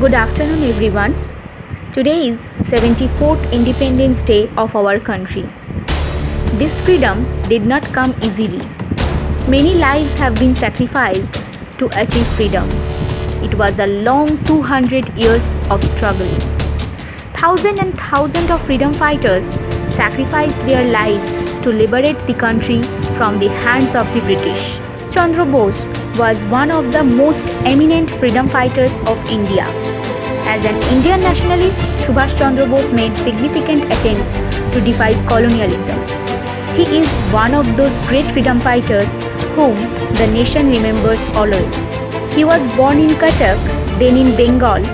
Good afternoon, everyone. Today is 74th Independence Day of our country. This freedom did not come easily. Many lives have been sacrificed to achieve freedom. It was a long 200 years of struggle. Thousands and thousands of freedom fighters sacrificed their lives to liberate the country from the hands of the British. Chandra Bose was one of the most eminent freedom fighters of India. As an Indian nationalist, Subhash Chandra Bose made significant attempts to defy colonialism. He is one of those great freedom fighters whom the nation remembers always. He was born in Cuttack, then in Bengal,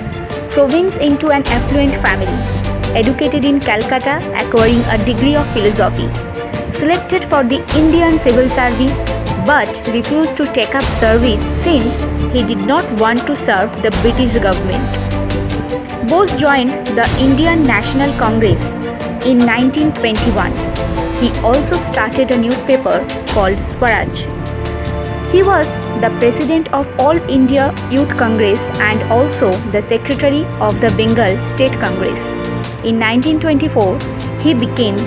province, into an affluent family. Educated in Calcutta, acquiring a degree of philosophy. Selected for the Indian Civil Service, but refused to take up service since he did not want to serve the British government. Bose joined the Indian National Congress in 1921. He also started a newspaper called Swaraj. He was the president of All India Youth Congress and also the secretary of the Bengal State Congress. In 1924, he became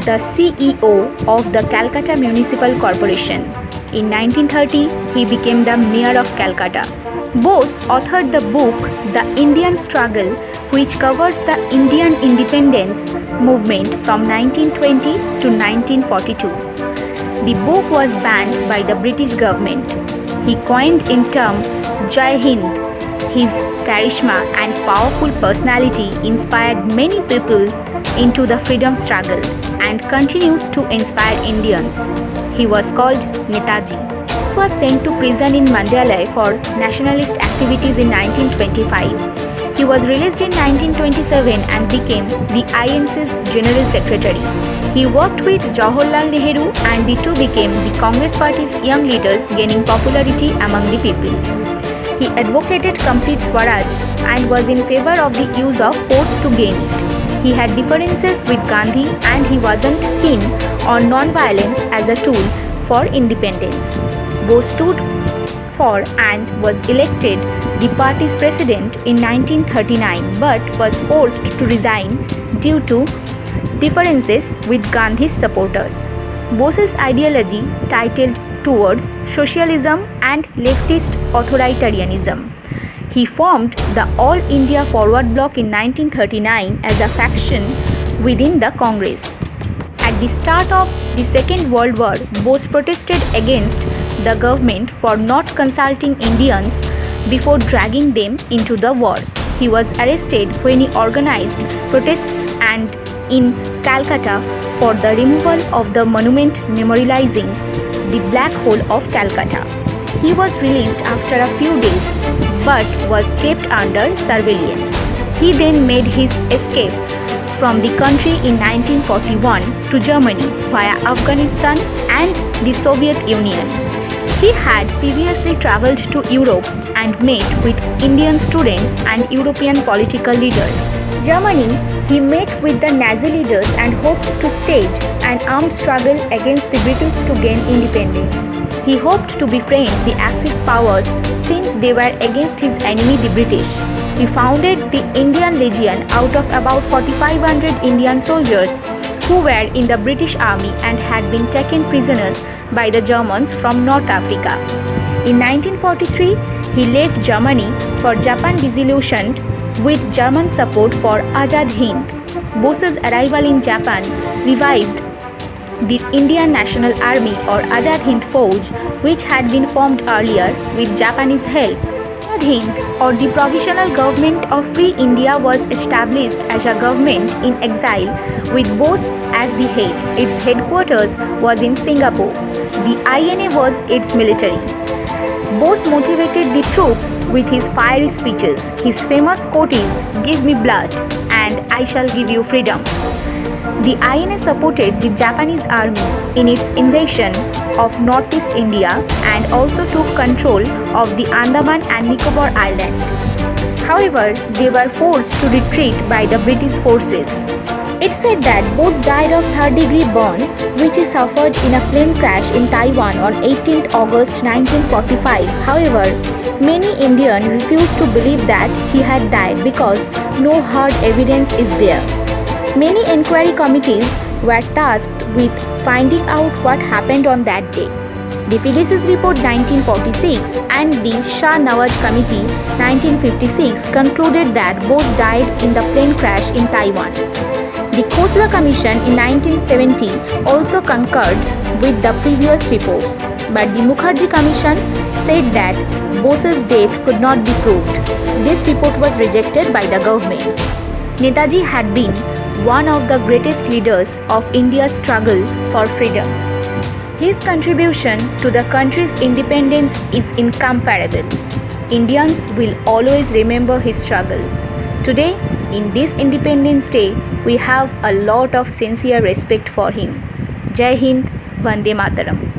the CEO of the Calcutta Municipal Corporation. In 1930, he became the mayor of Calcutta. Bose authored the book The Indian Struggle, which covers the Indian independence movement from 1920 to 1942. The book was banned by the British government. He coined in term Jai Hind. His charisma and powerful personality inspired many people into the freedom struggle and continues to inspire Indians. He was called Netaji. He was sent to prison in Mandalay for nationalist activities in 1925. He was released in 1927 and became the INC's General Secretary. He worked with Jawaharlal Nehru and the two became the Congress Party's young leaders, gaining popularity among the people. He advocated complete Swaraj and was in favor of the use of force to gain it. He had differences with Gandhi and he wasn't keen on non-violence as a tool for independence. Bose stood for and was elected the party's president in 1939 but was forced to resign due to differences with Gandhi's supporters. Bose's ideology titled towards socialism and leftist authoritarianism. He formed the All India Forward Bloc in 1939 as a faction within the Congress. At the start of the Second World War, Bose protested against the government for not consulting Indians before dragging them into the war. He was arrested when he organized protests and in Calcutta for the removal of the monument memorializing the Black Hole of Calcutta. He was released after a few days but was kept under surveillance. He then made his escape from the country in 1941 to Germany via Afghanistan and the Soviet Union. He had previously traveled to Europe and met with Indian students and European political leaders. Germany, he met with the Nazi leaders and hoped to stage an armed struggle against the British to gain independence. He hoped to befriend the Axis powers since they were against his enemy the British. He founded the Indian Legion out of about 4,500 Indian soldiers who were in the British Army and had been taken prisoners by the Germans from North Africa. In 1943, he left Germany for Japan disillusioned with German support for Azad Hind. Bose's arrival in Japan revived the Indian National Army or Azad Hind Fauj, which had been formed earlier with Japanese help. Azad Hind or the Provisional Government of Free India was established as a government in exile with Bose as the head. Its headquarters was in Singapore. The INA was its military. Bose motivated the troops with his fiery speeches. His famous quote is, "Give me blood and I shall give you freedom." The INA supported the Japanese army in its invasion of Northeast India and also took control of the Andaman and Nicobar Island. However, they were forced to retreat by the British forces. It's said that Bose died of third-degree burns, which he suffered in a plane crash in Taiwan on 18th August 1945. However, many Indians refuse to believe that he had died because no hard evidence is there. Many inquiry committees were tasked with finding out what happened on that day. The Fidelis Report 1946 and the Shah Nawaz Committee 1956 concluded that Bose died in the plane crash in Taiwan. The Khosla Commission in 1970 also concurred with the previous reports, but the Mukherjee Commission said that Bose's death could not be proved. This report was rejected by the government. Netaji had been one of the greatest leaders of India's struggle for freedom. His contribution to the country's independence is incomparable. Indians will always remember his struggle. Today, in this Independence Day, we have a lot of sincere respect for him. Jai Hind, Vande Mataram.